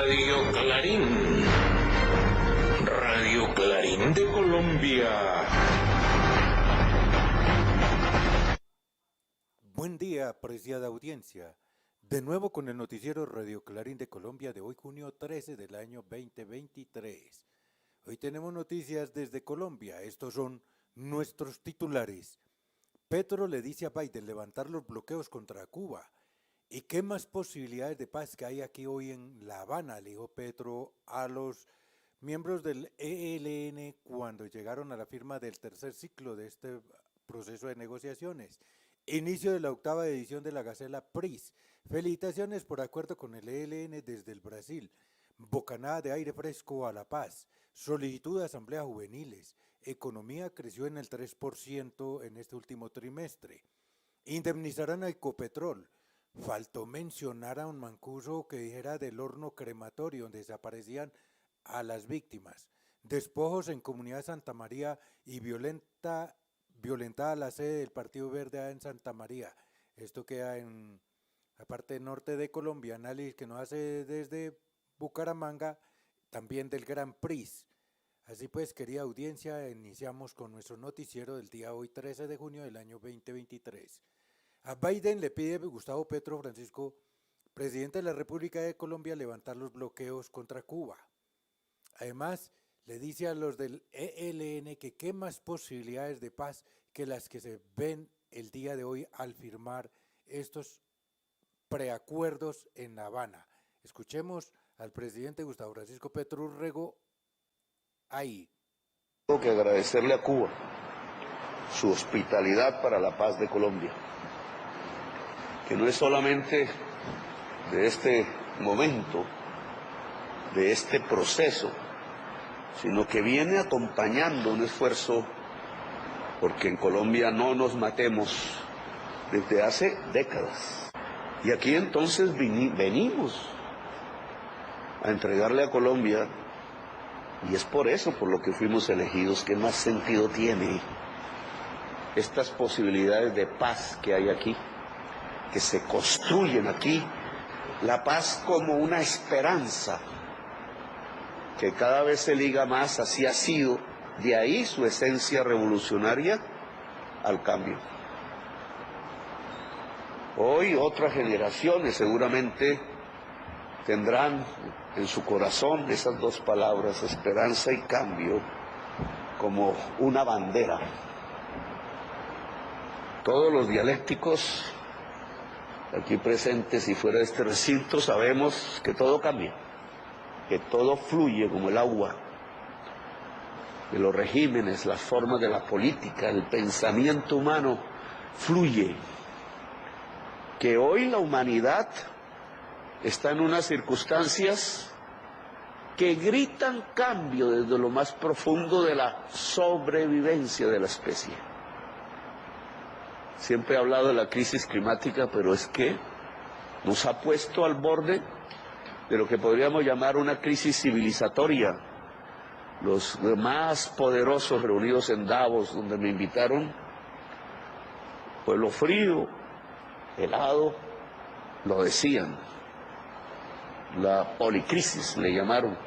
Radio Clarín de Colombia. Buen día, apreciada audiencia. De nuevo con el noticiero Radio Clarín de Colombia de hoy, junio 13 del año 2023. Hoy tenemos noticias desde Colombia. Estos son nuestros titulares. Petro le dice a Biden levantar los bloqueos contra Cuba. ¿Y qué más posibilidades de paz que hay aquí hoy en La Habana?, le dijo Petro a los miembros del ELN cuando llegaron a la firma del tercer ciclo de este proceso de negociaciones. Inicio de la octava edición de la Gacela PRIS. Felicitaciones por acuerdo con el ELN desde el Brasil. Bocanada de aire fresco a La Paz. Solicitud de asambleas juveniles. Economía creció en el 3% en este último trimestre. Indemnizarán a Ecopetrol. Faltó mencionar a un Mancuso que dijera del horno crematorio donde desaparecían a las víctimas. Despojos en Comunidad Santa María y violentada la sede del Partido Verde en Santa María. Esto queda en la parte norte de Colombia. Análisis que nos hace desde Bucaramanga, también del Gran Prix. Así pues, querida audiencia, iniciamos con nuestro noticiero del día hoy, 13 de junio del año 2023. A Biden le pide Gustavo Petro Francisco, presidente de la República de Colombia, levantar los bloqueos contra Cuba. Además, le dice a los del ELN que qué más posibilidades de paz que las que se ven el día de hoy al firmar estos preacuerdos en La Habana. Escuchemos al presidente Gustavo Francisco Petro Urrego ahí. Tengo que agradecerle a Cuba su hospitalidad para la paz de Colombia, que no es solamente de este momento, de este proceso, sino que viene acompañando un esfuerzo porque en Colombia no nos matemos desde hace décadas. Y aquí entonces venimos a entregarle a Colombia, y es por eso por lo que fuimos elegidos, que más sentido tiene estas posibilidades de paz que hay aquí, que se construyen aquí, la paz como una esperanza que cada vez se liga más, así ha sido, de ahí su esencia revolucionaria al cambio. Hoy otras generaciones seguramente tendrán en su corazón esas dos palabras, esperanza y cambio, como una bandera. Todos los dialécticos aquí presentes y fuera de este recinto sabemos que todo cambia, que todo fluye como el agua, que los regímenes, las formas de la política, el pensamiento humano fluye, que hoy la humanidad está en unas circunstancias que gritan cambio desde lo más profundo de la sobrevivencia de la especie. Siempre he hablado de la crisis climática, pero es que nos ha puesto al borde de lo que podríamos llamar una crisis civilizatoria. Los más poderosos reunidos en Davos, donde me invitaron, pueblo frío, helado, lo decían. La policrisis le llamaron.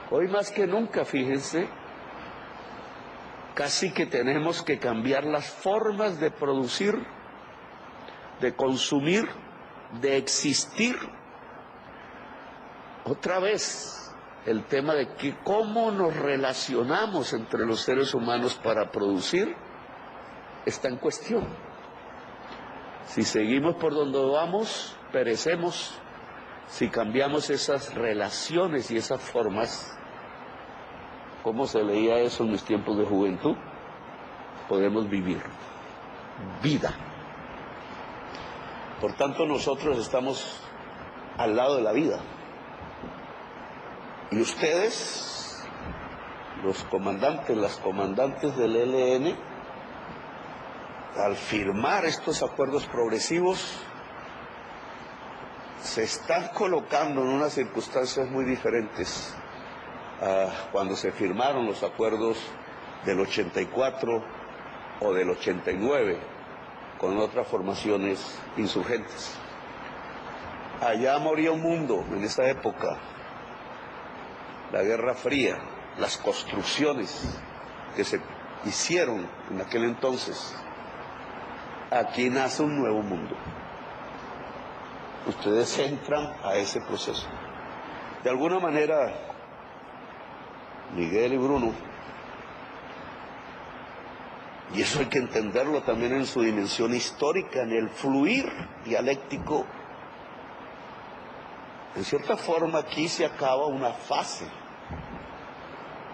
Hoy más que nunca, fíjense, casi que tenemos que cambiar las formas de producir, de consumir, de existir. Otra vez, el tema de que cómo nos relacionamos entre los seres humanos para producir está en cuestión. Si seguimos por donde vamos, perecemos. Si cambiamos esas relaciones y esas formas, ¿cómo se leía eso en mis tiempos de juventud? Podemos vivir vida. Por tanto, nosotros estamos al lado de la vida. Y ustedes, los comandantes, las comandantes del ELN, al firmar estos acuerdos progresivos, se están colocando en unas circunstancias muy diferentes a cuando se firmaron los acuerdos del 84 o del 89 con otras formaciones insurgentes. Allá moría un mundo en esa época. La Guerra Fría, las construcciones que se hicieron en aquel entonces. Aquí nace un nuevo mundo. Ustedes entran a ese proceso. De alguna manera, Miguel y Bruno, y eso hay que entenderlo también en su dimensión histórica, en el fluir dialéctico. En cierta forma aquí se acaba una fase,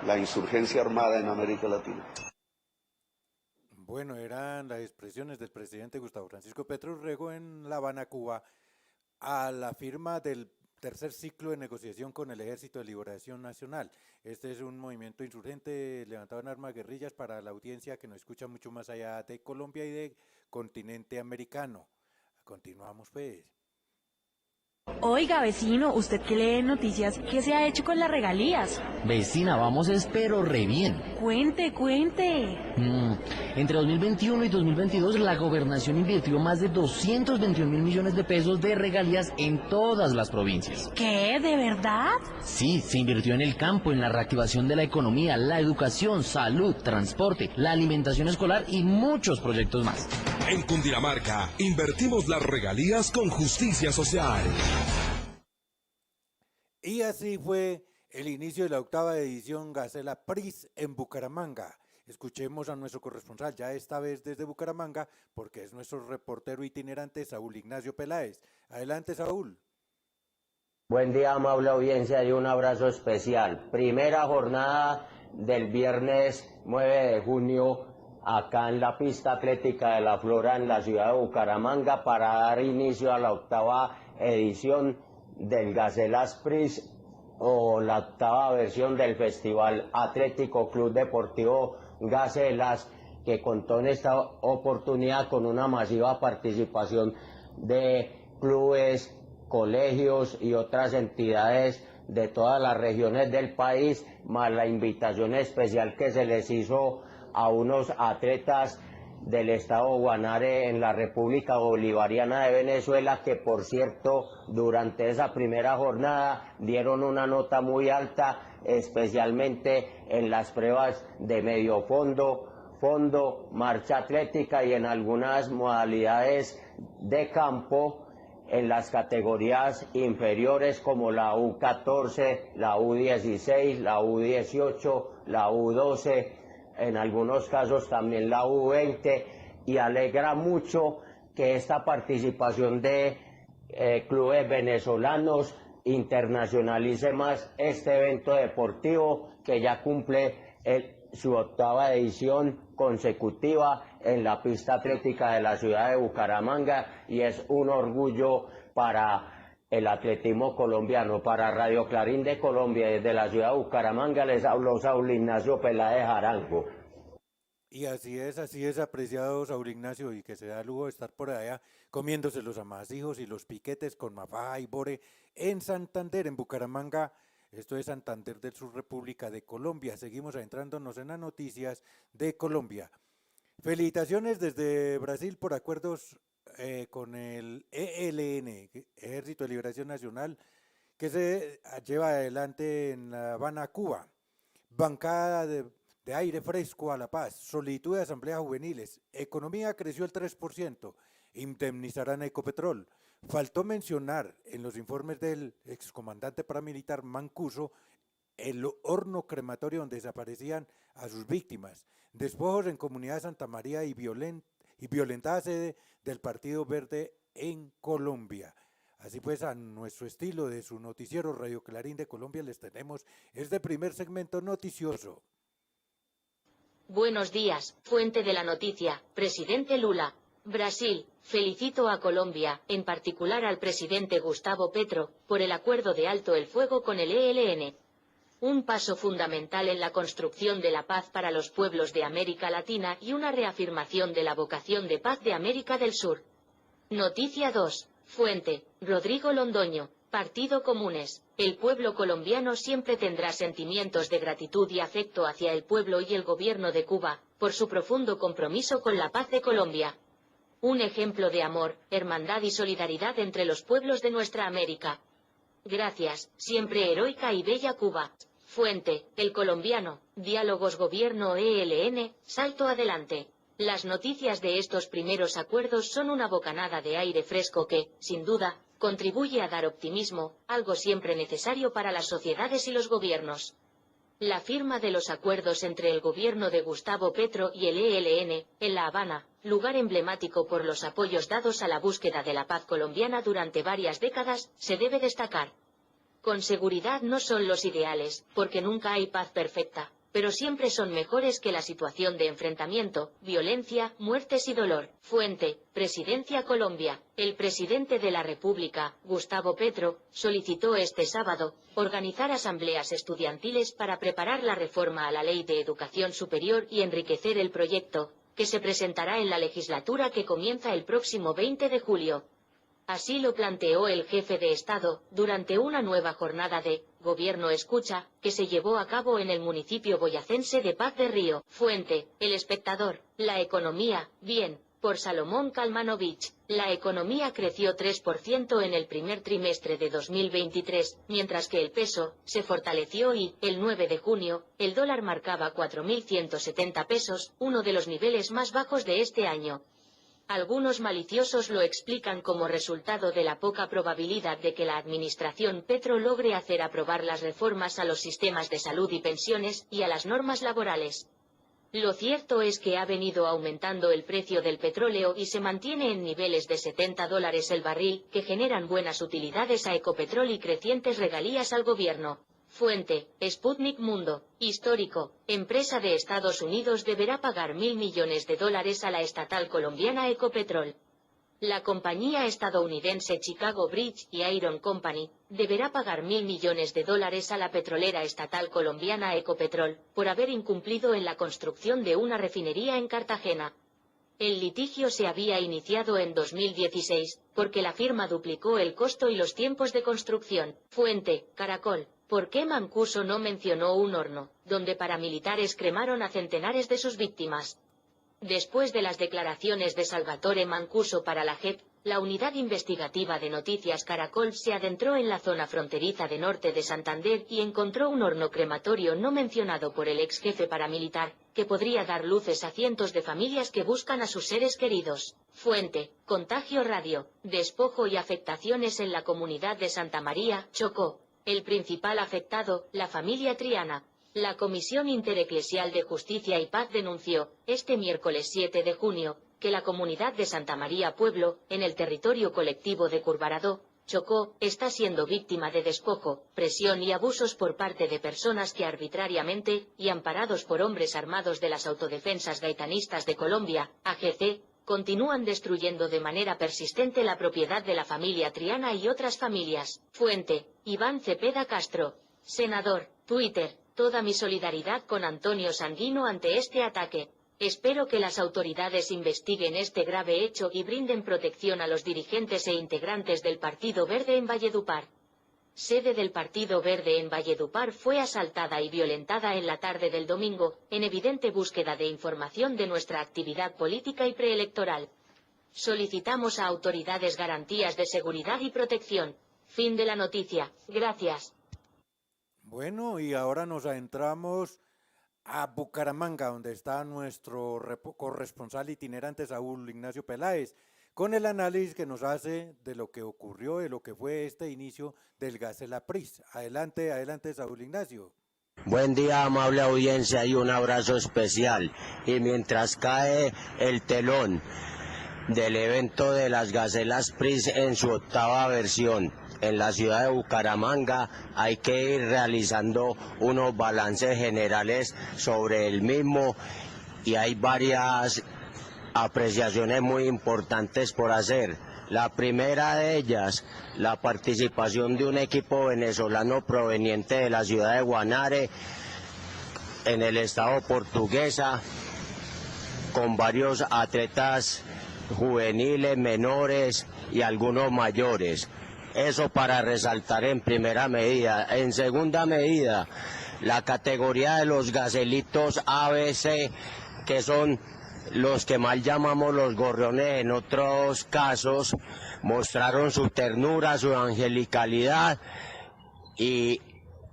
la insurgencia armada en América Latina. Bueno, eran las expresiones del presidente Gustavo Francisco Petro Urrego en La Habana, Cuba, a la firma del tercer ciclo de negociación con el Ejército de Liberación Nacional. Este es un movimiento insurgente levantado en armas guerrillas para la audiencia que nos escucha mucho más allá de Colombia y de continente americano. Continuamos pues. Oiga, vecino, usted que lee noticias, ¿qué se ha hecho con las regalías? Vecina, vamos espero re bien. Cuente, cuente. Entre 2021 y 2022 la gobernación invirtió más de 221 mil millones de pesos de regalías en todas las provincias. ¿Qué? ¿De verdad? Sí, se invirtió en el campo, en la reactivación de la economía, la educación, salud, transporte, la alimentación escolar y muchos proyectos más. En Cundinamarca, invertimos las regalías con justicia social. Y así fue el inicio de la 8ª edición Gacela Pris en Bucaramanga. Escuchemos a nuestro corresponsal, ya esta vez desde Bucaramanga, porque es nuestro reportero itinerante Saúl Ignacio Peláez. Adelante, Saúl. Buen día, amable audiencia, y un abrazo especial. Primera jornada del viernes 9 de junio acá en la pista atlética de La Flora en la ciudad de Bucaramanga para dar inicio a la 8ª edición del Gacelas Pris o la 8ª versión del Festival Atlético Club Deportivo Gacelas, que contó en esta oportunidad con una masiva participación de clubes, colegios y otras entidades de todas las regiones del país, más la invitación especial que se les hizo a unos atletas del estado Guanare en la República Bolivariana de Venezuela, que por cierto durante esa primera jornada dieron una nota muy alta, especialmente en las pruebas de medio fondo, marcha atlética y en algunas modalidades de campo en las categorías inferiores como la U14, la U16, la U18, la U12, en algunos casos también la U20, y alegra mucho que esta participación de clubes venezolanos internacionalice más este evento deportivo que ya cumple su 8ª edición consecutiva en la pista atlética de la ciudad de Bucaramanga, y es un orgullo para el atletismo colombiano. Para Radio Clarín de Colombia, desde la ciudad de Bucaramanga, les habló Saúl Ignacio Peláez Arango. Y así es, apreciado Saúl Ignacio, y que se da lujo de estar por allá comiéndose los amasijos y los piquetes con Mafaja y Bore en Santander, en Bucaramanga. Esto es Santander del Sur, República de Colombia. Seguimos adentrándonos en las noticias de Colombia. Felicitaciones desde Brasil por acuerdos con el ELN, Ejército de Liberación Nacional, que se lleva adelante en La Habana, Cuba. Bancada de aire fresco a la paz, solitud de asambleas juveniles, economía creció el 3%, indemnizarán a Ecopetrol. Faltó mencionar en los informes del excomandante paramilitar Mancuso el horno crematorio donde desaparecían a sus víctimas, despojos en Comunidad de Santa María y violentada sede del Partido Verde en Colombia. Así pues, a nuestro estilo de su noticiero Radio Clarín de Colombia les tenemos este primer segmento noticioso. Buenos días, fuente de la noticia, presidente Lula. Brasil, felicito a Colombia, en particular al presidente Gustavo Petro, por el acuerdo de alto el fuego con el ELN. Un paso fundamental en la construcción de la paz para los pueblos de América Latina y una reafirmación de la vocación de paz de América del Sur. Noticia 2. Fuente, Rodrigo Londoño, Partido Comunes. El pueblo colombiano siempre tendrá sentimientos de gratitud y afecto hacia el pueblo y el gobierno de Cuba, por su profundo compromiso con la paz de Colombia. Un ejemplo de amor, hermandad y solidaridad entre los pueblos de nuestra América. Gracias, siempre heroica y bella Cuba. Fuente, El Colombiano, Diálogos Gobierno ELN, Salto Adelante. Las noticias de estos primeros acuerdos son una bocanada de aire fresco que, sin duda, contribuye a dar optimismo, algo siempre necesario para las sociedades y los gobiernos. La firma de los acuerdos entre el gobierno de Gustavo Petro y el ELN, en La Habana, lugar emblemático por los apoyos dados a la búsqueda de la paz colombiana durante varias décadas, se debe destacar. Con seguridad no son los ideales, porque nunca hay paz perfecta, pero siempre son mejores que la situación de enfrentamiento, violencia, muertes y dolor. Fuente, Presidencia Colombia. El presidente de la República, Gustavo Petro, solicitó este sábado organizar asambleas estudiantiles para preparar la reforma a la Ley de Educación Superior y enriquecer el proyecto, que se presentará en la legislatura que comienza el próximo 20 de julio. Así lo planteó el jefe de Estado, durante una nueva jornada de Gobierno Escucha, que se llevó a cabo en el municipio boyacense de Paz de Río. Fuente, El Espectador. La economía, bien, por Salomón Kalmanovich. La economía creció 3% en el primer trimestre de 2023, mientras que el peso se fortaleció y, el 9 de junio, el dólar marcaba 4.170 pesos, uno de los niveles más bajos de este año. Algunos maliciosos lo explican como resultado de la poca probabilidad de que la administración Petro logre hacer aprobar las reformas a los sistemas de salud y pensiones, y a las normas laborales. Lo cierto es que ha venido aumentando el precio del petróleo y se mantiene en niveles de $70 el barril, que generan buenas utilidades a Ecopetrol y crecientes regalías al gobierno. Fuente, Sputnik Mundo. Histórico, empresa de Estados Unidos deberá pagar $1.000 millones a la estatal colombiana Ecopetrol. La compañía estadounidense Chicago Bridge y Iron Company deberá pagar $1.000 millones a la petrolera estatal colombiana Ecopetrol, por haber incumplido en la construcción de una refinería en Cartagena. El litigio se había iniciado en 2016, porque la firma duplicó el costo y los tiempos de construcción. Fuente, Caracol. ¿Por qué Mancuso no mencionó un horno, donde paramilitares cremaron a centenares de sus víctimas? Después de las declaraciones de Salvatore Mancuso para la JEP, la unidad investigativa de Noticias Caracol se adentró en la zona fronteriza de norte de Santander y encontró un horno crematorio no mencionado por el ex jefe paramilitar, que podría dar luces a cientos de familias que buscan a sus seres queridos. Fuente, Contagio Radio. Despojo y afectaciones en la comunidad de Santa María, Chocó. El principal afectado, la familia Triana. La Comisión Intereclesial de Justicia y Paz denunció, este miércoles 7 de junio, que la comunidad de Santa María Pueblo, en el territorio colectivo de Curvarado, Chocó, está siendo víctima de despojo, presión y abusos por parte de personas que arbitrariamente, y amparados por hombres armados de las Autodefensas Gaitanistas de Colombia, AGC, continúan destruyendo de manera persistente la propiedad de la familia Triana y otras familias. Fuente, Iván Cepeda Castro. Senador, Twitter. Toda mi solidaridad con Antonio Sanguino ante este ataque. Espero que las autoridades investiguen este grave hecho y brinden protección a los dirigentes e integrantes del Partido Verde en Valledupar. Sede del Partido Verde en Valledupar fue asaltada y violentada en la tarde del domingo, en evidente búsqueda de información de nuestra actividad política y preelectoral. Solicitamos a autoridades garantías de seguridad y protección. Fin de la noticia. Gracias. Bueno, y ahora nos adentramos a Bucaramanga, donde está nuestro corresponsal itinerante Saúl Ignacio Peláez, con el análisis que nos hace de lo que ocurrió, de lo que fue este inicio del Gaselapris. Adelante, adelante Saúl Ignacio. Buen día, amable audiencia, y un abrazo especial. Y mientras cae el telón del evento de las Gacelas Pris en su 8ª versión en la ciudad de Bucaramanga, hay que ir realizando unos balances generales sobre el mismo, y hay varias apreciaciones muy importantes por hacer. La primera de ellas, la participación de un equipo venezolano proveniente de la ciudad de Guanare en el estado Portuguesa, con varios atletas juveniles, menores y algunos mayores. Eso para resaltar en primera medida. En segunda medida, la categoría de los gacelitos ABC, que son los que mal llamamos los gorriones en otros casos, mostraron su ternura, su angelicalidad y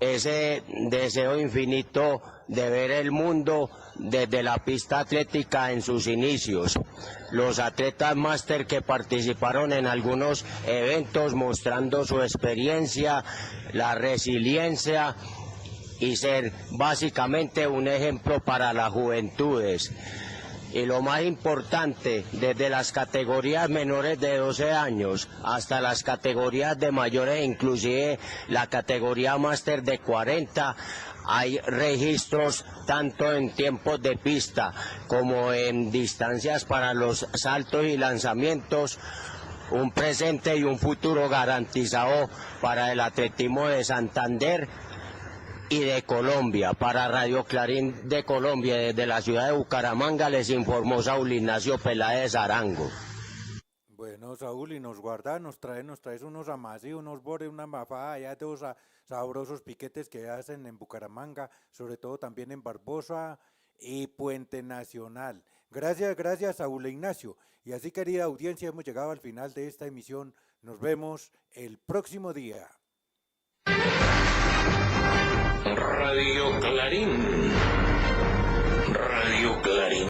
ese deseo infinito de ver el mundo desde la pista atlética en sus inicios. Los atletas máster que participaron en algunos eventos mostrando su experiencia, la resiliencia y ser básicamente un ejemplo para las juventudes. Y lo más importante, desde las categorías menores de 12 años hasta las categorías de mayores, inclusive la categoría máster de 40, hay registros tanto en tiempos de pista como en distancias para los saltos y lanzamientos, un presente y un futuro garantizado para el atletismo de Santander y de Colombia. Para Radio Clarín de Colombia, desde la ciudad de Bucaramanga, les informó Saúl Ignacio Peláez Arango. Bueno, Saúl, y nos traes unos amasí, unos bores, una mafada allá de esos sabrosos piquetes que hacen en Bucaramanga, sobre todo también en Barbosa y Puente Nacional. Gracias, Saúl Ignacio. Y así, querida audiencia, hemos llegado al final de esta emisión. Nos vemos el próximo día. Radio Clarín. Radio Clarín.